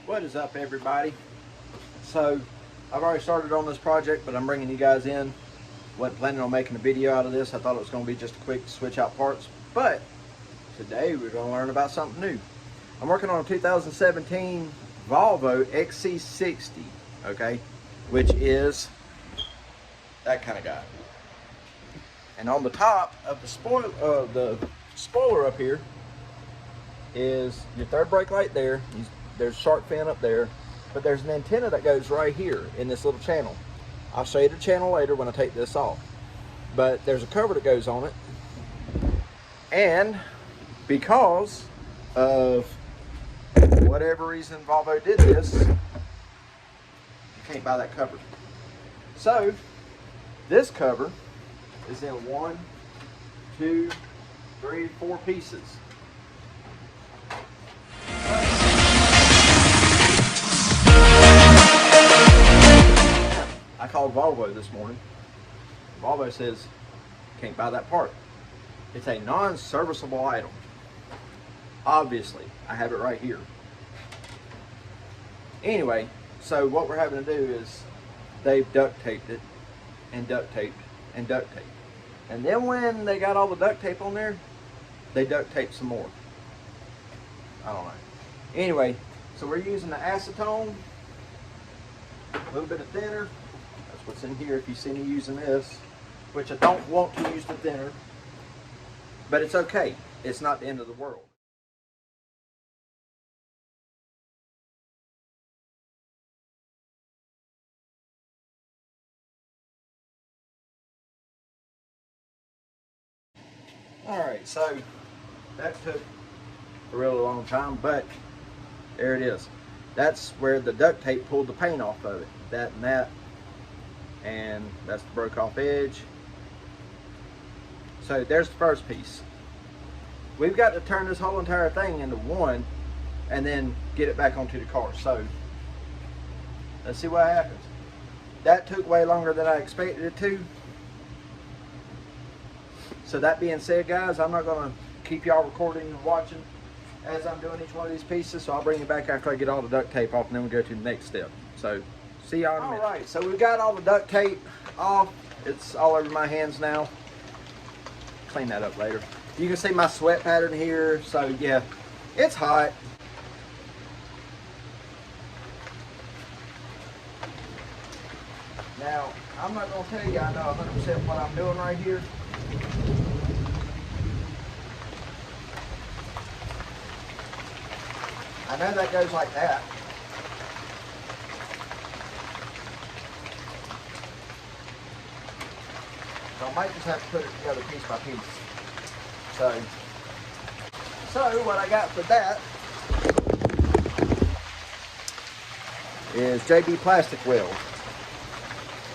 What is up, everybody? So I've already started on this project, but I'm bringing you guys in. Wasn't planning on making a video out of this. I thought it was going to be just a quick switch out parts, but today we're going to learn about something new. I'm working on a 2017 Volvo XC60, okay, which is that kind of guy. And on the top of the spoiler up here is your third brake light there. There's shark fin up there, but there's an antenna that goes right here in this little channel. I'll show you the channel later when I take this off. But there's a cover that goes on it. And because of whatever reason Volvo did this, you can't buy that cover. So this cover is in 1, 2, 3, 4 pieces. I called Volvo this morning. Volvo says, can't buy that part. It's a non-serviceable item. Obviously, I have it right here. Anyway, so what we're having to do is they've duct taped it and duct taped and duct taped. And then when they got all the duct tape on there, they duct taped some more. I don't know. Anyway, so we're using the acetone, a little bit of thinner. That's what's in here if you see me using this, which I don't want to use the thinner, but it's okay. It's not the end of the world. Alright, so that took a really long time, but there it is. That's where the duct tape pulled the paint off of it. That and that. And that's the broke off edge. So there's the first piece. We've got to turn this whole entire thing into one and then get it back onto the car. So let's see what happens. That took way longer than I expected it to. So that being said, guys, I'm not going to keep y'all recording and watching as I'm doing each one of these pieces. So I'll bring you back after I get all the duct tape off, and then we'll go to the next step. So see y'all in a minute. All right, so we've got all the duct tape off. It's all over my hands now. Clean that up later. You can see my sweat pattern here. So yeah, it's hot. Now, I'm not going to tell you I know 100% what I'm doing right here. I know that goes like that. So I might just have to put it together piece by piece. So what I got for that is JB plastic weld.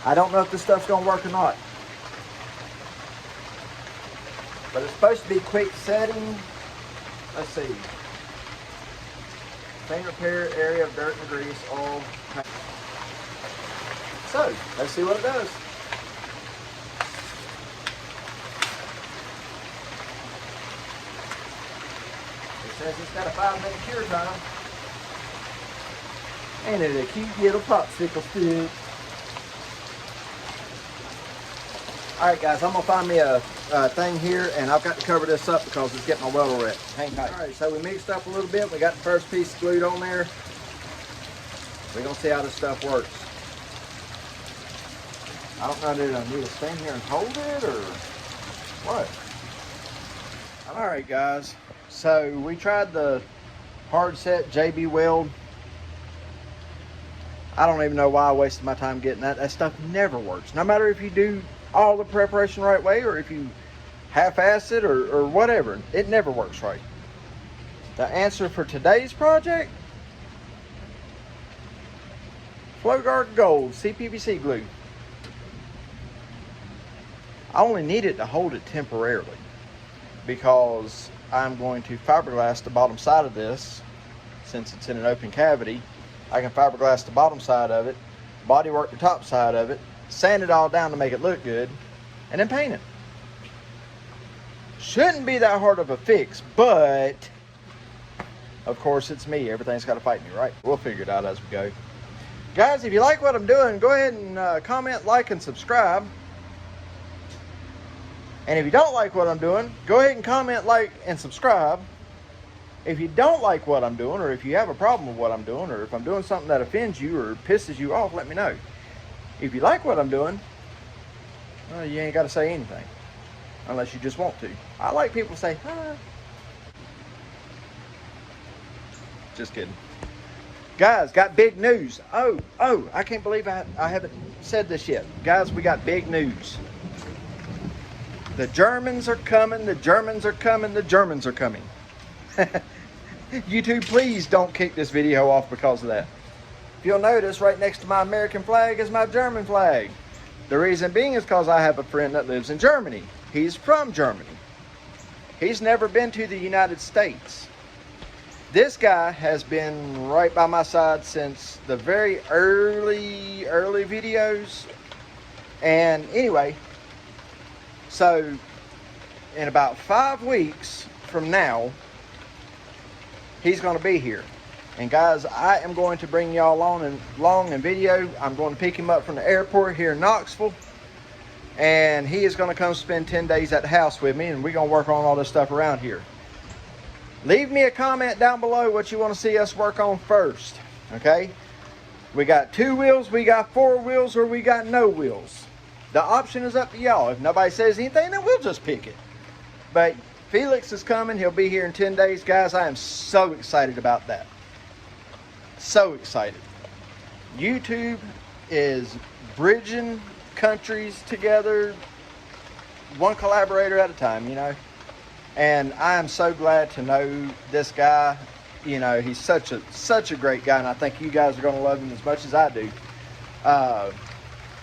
I don't know if this stuff's gonna work or not, but it's supposed to be quick setting. Let's see. Paint repair area of dirt and grease, oil. So let's see what it does. It says it's got a 5-minute cure time. Ain't it a cute little popsicle stick? Alright guys, I'm going to find me a thing here, and I've got to cover this up because it's getting my welder wet. Hang tight. Alright, so we mixed up a little bit. We got the first piece glued on there. We're going to see how this stuff works. I don't know, do I need to stand here and hold it or what? Alright guys, so we tried the hard set JB Weld. I don't even know why I wasted my time getting that. That stuff never works. No matter if you do all the preparation right way or if you half-ass it or whatever, it never works right. The answer for today's project, FloGuard Gold CPVC glue. I only need it to hold it temporarily because I'm going to fiberglass the bottom side of this. Since it's in an open cavity, I can fiberglass the bottom side of it, bodywork the top side of it, sand it all down to make it look good, and then paint it. Shouldn't be that hard of a fix, but of course, it's me. Everything's got to fight me, right? We'll figure it out as we go. Guys, if you like what I'm doing, go ahead and comment, like, and subscribe. And if you don't like what I'm doing, go ahead and comment, like, and subscribe. If you don't like what I'm doing, or if you have a problem with what I'm doing, or if I'm doing something that offends you or pisses you off, let me know. If you like what I'm doing, well, you ain't got to say anything. Unless you just want to. I like people to say, huh. Just kidding. Guys, got big news. Oh, I can't believe I haven't said this yet. Guys, we got big news. The Germans are coming, the Germans are coming, the Germans are coming. YouTube, please don't kick this video off because of that. If you'll notice, right next to my American flag is my German flag. The reason being is because I have a friend that lives in Germany. He's from Germany. He's never been to the United States. This guy has been right by my side since the very early videos. And anyway, so in about 5 weeks from now, he's going to be here. And guys, I am going to bring y'all along in video. I'm going to pick him up from the airport here in Knoxville. And he is going to come spend 10 days at the house with me. And we're going to work on all this stuff around here. Leave me a comment down below what you want to see us work on first. Okay? We got 2 wheels, we got 4 wheels, or we got no wheels. The option is up to y'all. If nobody says anything, then we'll just pick it. But Felix is coming. He'll be here in 10 days. Guys, I am so excited about that. So excited. YouTube is bridging countries together, one collaborator at a time, you know. And I am so glad to know this guy. You know, he's such a great guy, and I think you guys are going to love him as much as I do.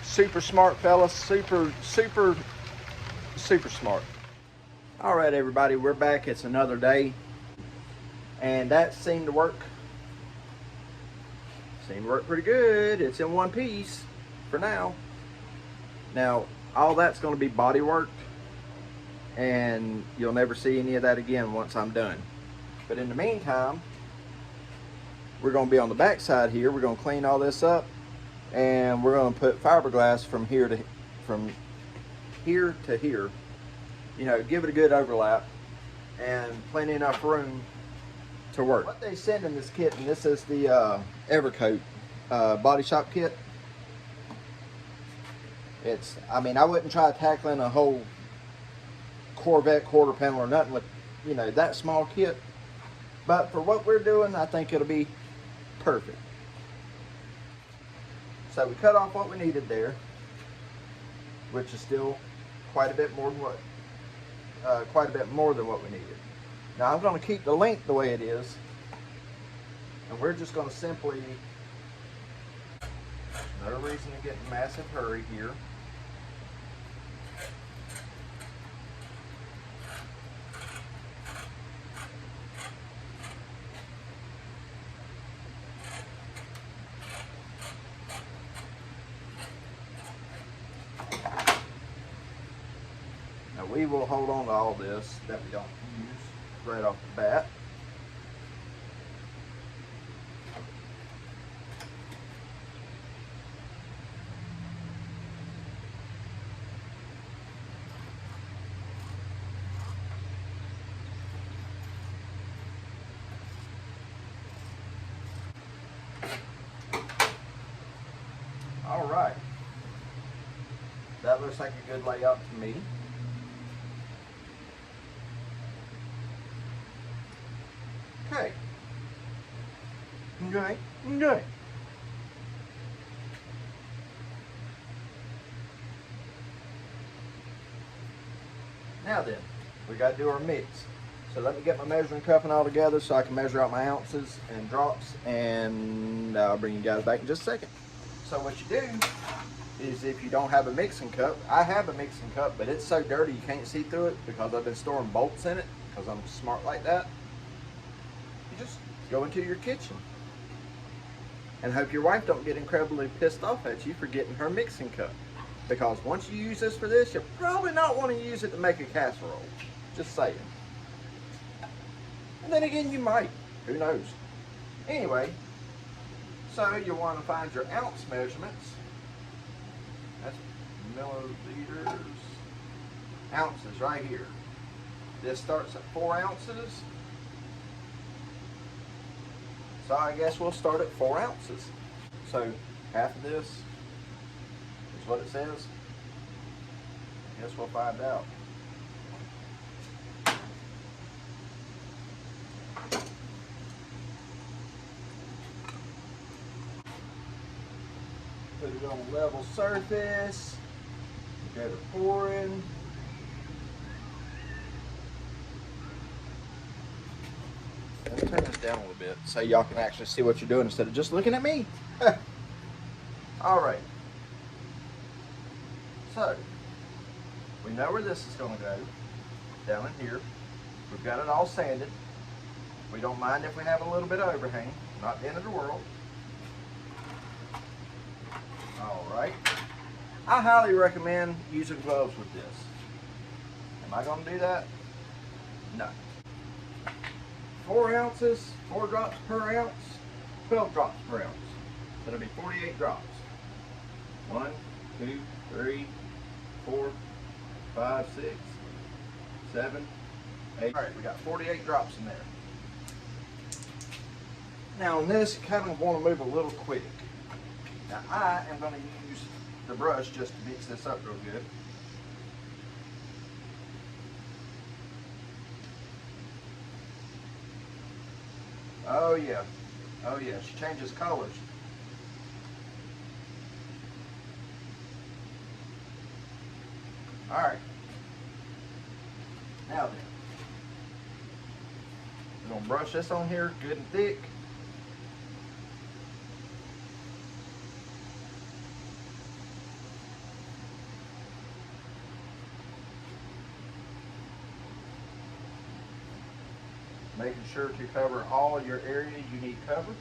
Super smart fella, super smart. All right, everybody, we're back. It's another day, and that seemed to work. Seemed to work pretty good. It's in one piece for now. Now, all that's going to be body worked, and you'll never see any of that again once I'm done. But in the meantime, we're going to be on the back side here. We're going to clean all this up, and we're going to put fiberglass from here to here. You know, give it a good overlap, and plenty enough room to work. What they send in this kit, and this is the Evercoat body shop kit. I mean, I wouldn't try tackling a whole Corvette quarter panel or nothing with, you know, that small kit. But for what we're doing, I think it'll be perfect. So we cut off what we needed there, which is still quite a bit more than what we needed. Now I'm going to keep the length the way it is, and we're just going to simply, no reason to get in a massive hurry here. We will hold on to all this that we don't use right off the bat. All right. That looks like a good layout to me. Okay. Okay. Now then, we got to do our mix. So let me get my measuring cup and all together so I can measure out my ounces and drops, and I'll bring you guys back in just a second. So what you do is, if you don't have a mixing cup, I have a mixing cup, but it's so dirty you can't see through it because I've been storing bolts in it because I'm smart like that. You just go into your kitchen and hope your wife don't get incredibly pissed off at you for getting her mixing cup, because once you use this for this, you'll probably not want to use it to make a casserole. Just saying. And then again, you might. Who knows? Anyway, so you want to find your ounce measurements. That's milliliters. Ounces right here. This starts at 4 ounces. So I guess we'll start at 4 ounces. So half of this is what it says. I guess we'll find out. Put it on a level surface. Go to pouring. Let me turn this down a little bit so y'all can actually see what you're doing instead of just looking at me. All right. So, we know where this is going to go, down in here. We've got it all sanded. We don't mind if we have a little bit of overhang, not the end of the world. All right. I highly recommend using gloves with this. Am I going to do that? No. 4 ounces, 4 drops per ounce, 12 drops per ounce. That'll be 48 drops. 1, 2, 3, 4, 5, 6, 7, 8. All right, we got 48 drops in there. Now on this, you kind of want to move a little quick. Now I am going to use the brush just to mix this up real good. Oh yeah, oh yeah, she changes colors. All right, now then, we're gonna brush this on here good and thick. Making sure to cover all your area you need covered.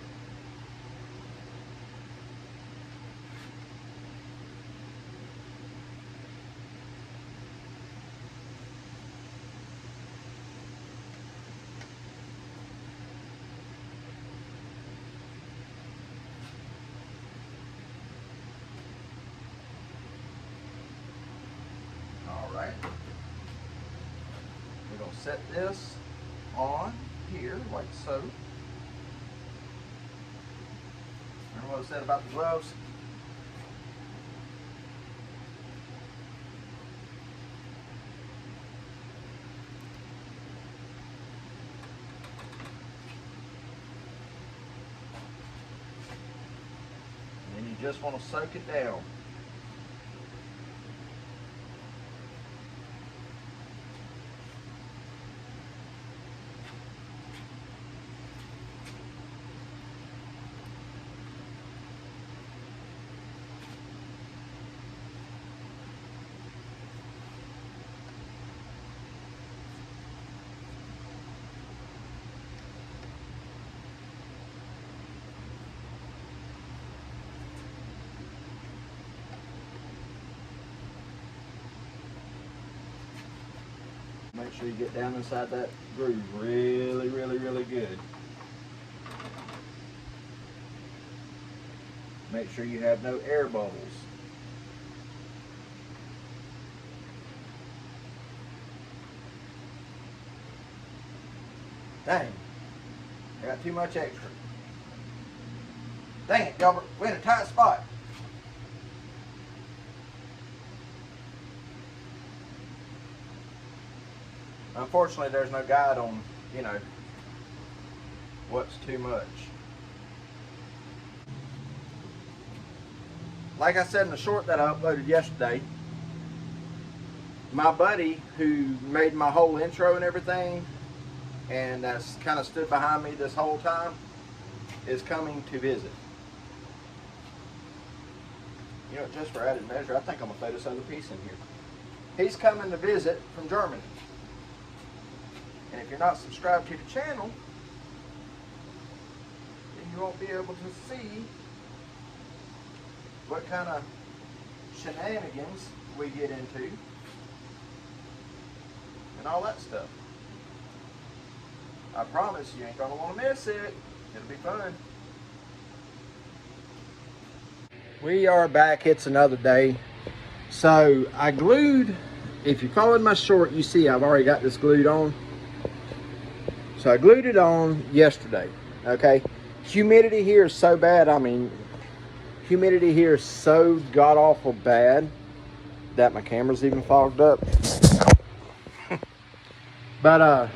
All right. We're going to set this on here like so. Remember what I said about the gloves? And then you just want to soak it down. Make sure you get down inside that groove really, really, really good. Make sure you have no air bubbles. Dang, I got too much extra. Dang it, Gilbert, we're in a tight spot. Unfortunately, there's no guide on, you know, what's too much. Like I said in the short that I uploaded yesterday, my buddy who made my whole intro and everything, and that's kind of stood behind me this whole time, is coming to visit. You know, just for added measure, I think I'm going to throw this other piece in here. He's coming to visit from Germany. And if you're not subscribed to the channel, then you won't be able to see what kind of shenanigans we get into and all that stuff. I promise you ain't gonna want to miss it. It'll be fun. We are back. It's another day. So I glued, if you followed my short, you see I've already got this glued on. So I glued it on yesterday, okay? Humidity here is so bad, I mean, humidity here is so god-awful bad that my camera's even fogged up. But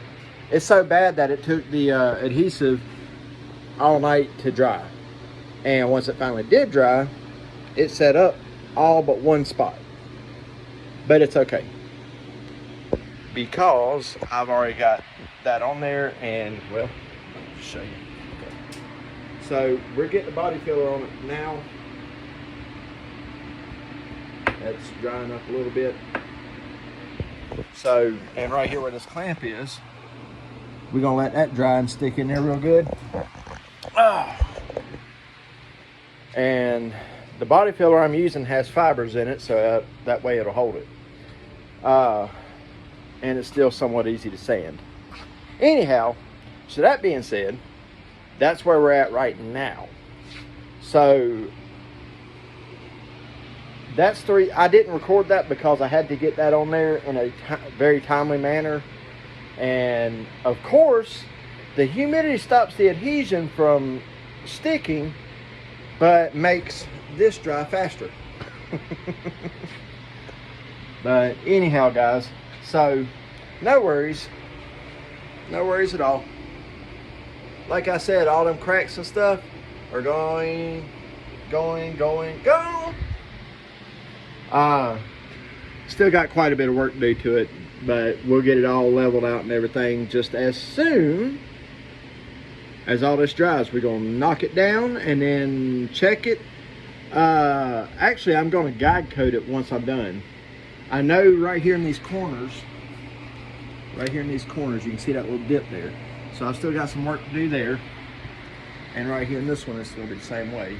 it's so bad that it took the adhesive all night to dry. And once it finally did dry, it set up all but one spot. But it's okay, because I've already got that on there, and well, I'll show you. Okay. So we're getting the body filler on it now. That's drying up a little bit. So, and right here where this clamp is, we're gonna let that dry and stick in there real good. And the body filler I'm using has fibers in it, so that way it'll hold it. And it's still somewhat easy to sand. Anyhow, so that being said, that's where we're at right now. So that's three. I didn't record that because I had to get that on there in a very timely manner. And of course, the humidity stops the adhesion from sticking, but makes this dry faster. But anyhow, guys, so no worries at all. Like I said, all them cracks and stuff are going. Still got quite a bit of work to do to it, but we'll get it all leveled out and everything just as soon as all this dries. We're gonna knock it down and then check it. Actually, I'm gonna guide coat it once I'm done. I know right here in these corners, you can see that little dip there. So I've still got some work to do there. And right here in this one, it's gonna be the same way.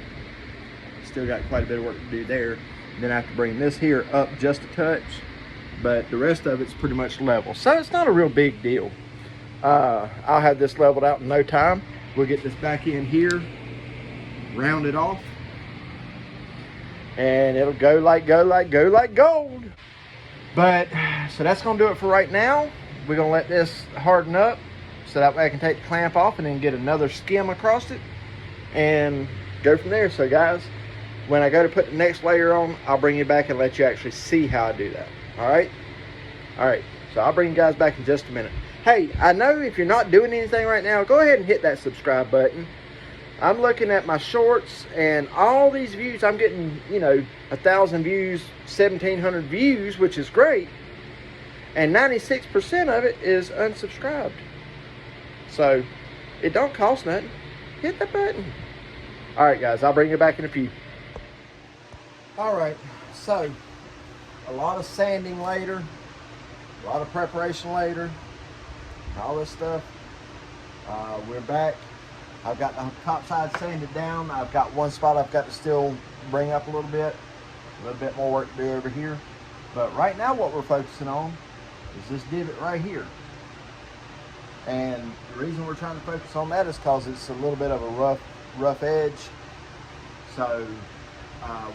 Still got quite a bit of work to do there. Then I have to bring this here up just a touch, but the rest of it's pretty much level. So it's not a real big deal. I'll have this leveled out in no time. We'll get this back in here, round it off, and it'll go like gold. But so that's gonna do it for right now. We're gonna let this harden up so that way I can take the clamp off and then get another skim across it and go from there. So guys, when I go to put the next layer on, I'll bring you back and let you actually see how I do that. All right, so I'll bring you guys back in just a minute. Hey, I know if you're not doing anything right now, go ahead and hit that subscribe button. I'm looking at my shorts and all these views. I'm getting, 1,000 views, 1,700 views, which is great. And 96% of it is unsubscribed. So it don't cost nothing. Hit that button. All right, guys, I'll bring you back in a few. All right, so a lot of sanding later, a lot of preparation later, all this stuff. We're back. I've got the top side sanded down. I've got one spot I've got to still bring up a little bit more work to do over here. But right now what we're focusing on is this divot right here. And the reason we're trying to focus on that is because it's a little bit of a rough edge. So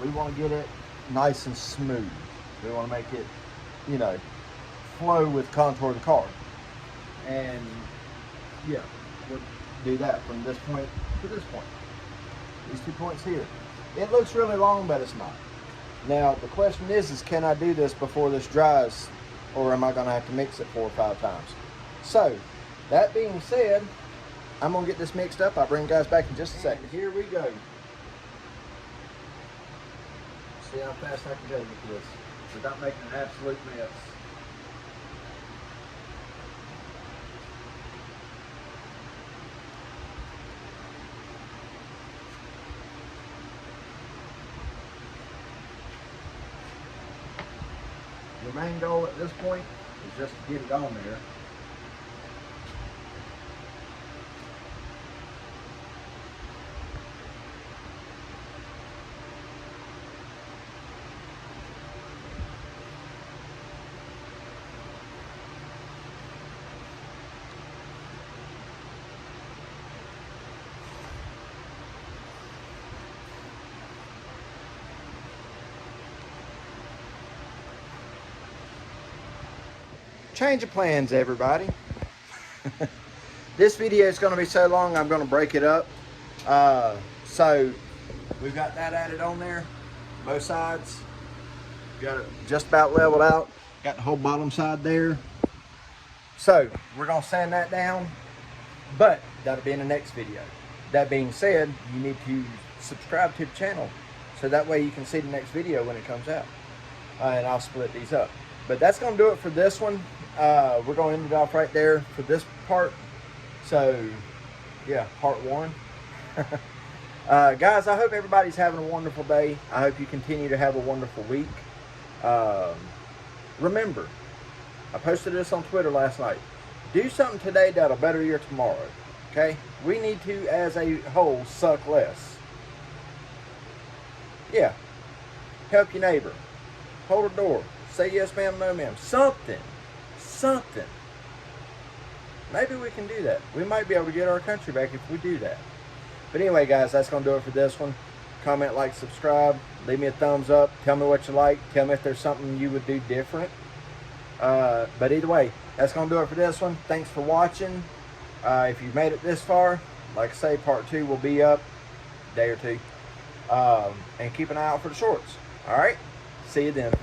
we want to get it nice and smooth. We want to make it, flow with contour of the car. And yeah, we'll do that from this point to this point. These 2 points here. It looks really long, but it's not. Now the question is can I do this before this dries, or am I going to have to mix it 4 or 5 times? So that being said, I'm going to get this mixed up. I'll bring you guys back in just a second. Here we go. See how fast I can go with this without making an absolute mess. The main goal at this point is just to get it on there. change of plans, everybody. This video is going to be so long, I'm going to break it up. So we've got that added on there, both sides. Got it just about leveled out. Got the whole bottom side there. So we're going to sand that down, but that'll be in the next video. That being said, you need to subscribe to the channel so that way you can see the next video when it comes out. And I'll split these up. But that's going to do it for this one. We're going to end it off right there for this part. So, yeah, part one. Guys, I hope everybody's having a wonderful day. I hope you continue to have a wonderful week. Remember, I posted this on Twitter last night. Do something today that'll better your tomorrow. Okay? We need to, as a whole, suck less. Yeah. Help your neighbor. Hold a door. Say yes ma'am, no ma'am. Something. Something. Maybe we can do that. We might be able to get our country back if we do that. But anyway, guys, that's going to do it for this one. Comment, like, subscribe. Leave me a thumbs up. Tell me what you like. Tell me if there's something you would do different. But either way, that's going to do it for this one. Thanks for watching. If you've made it this far, like I say, part 2 will be up a day or two. And keep an eye out for the shorts. All right? See you then.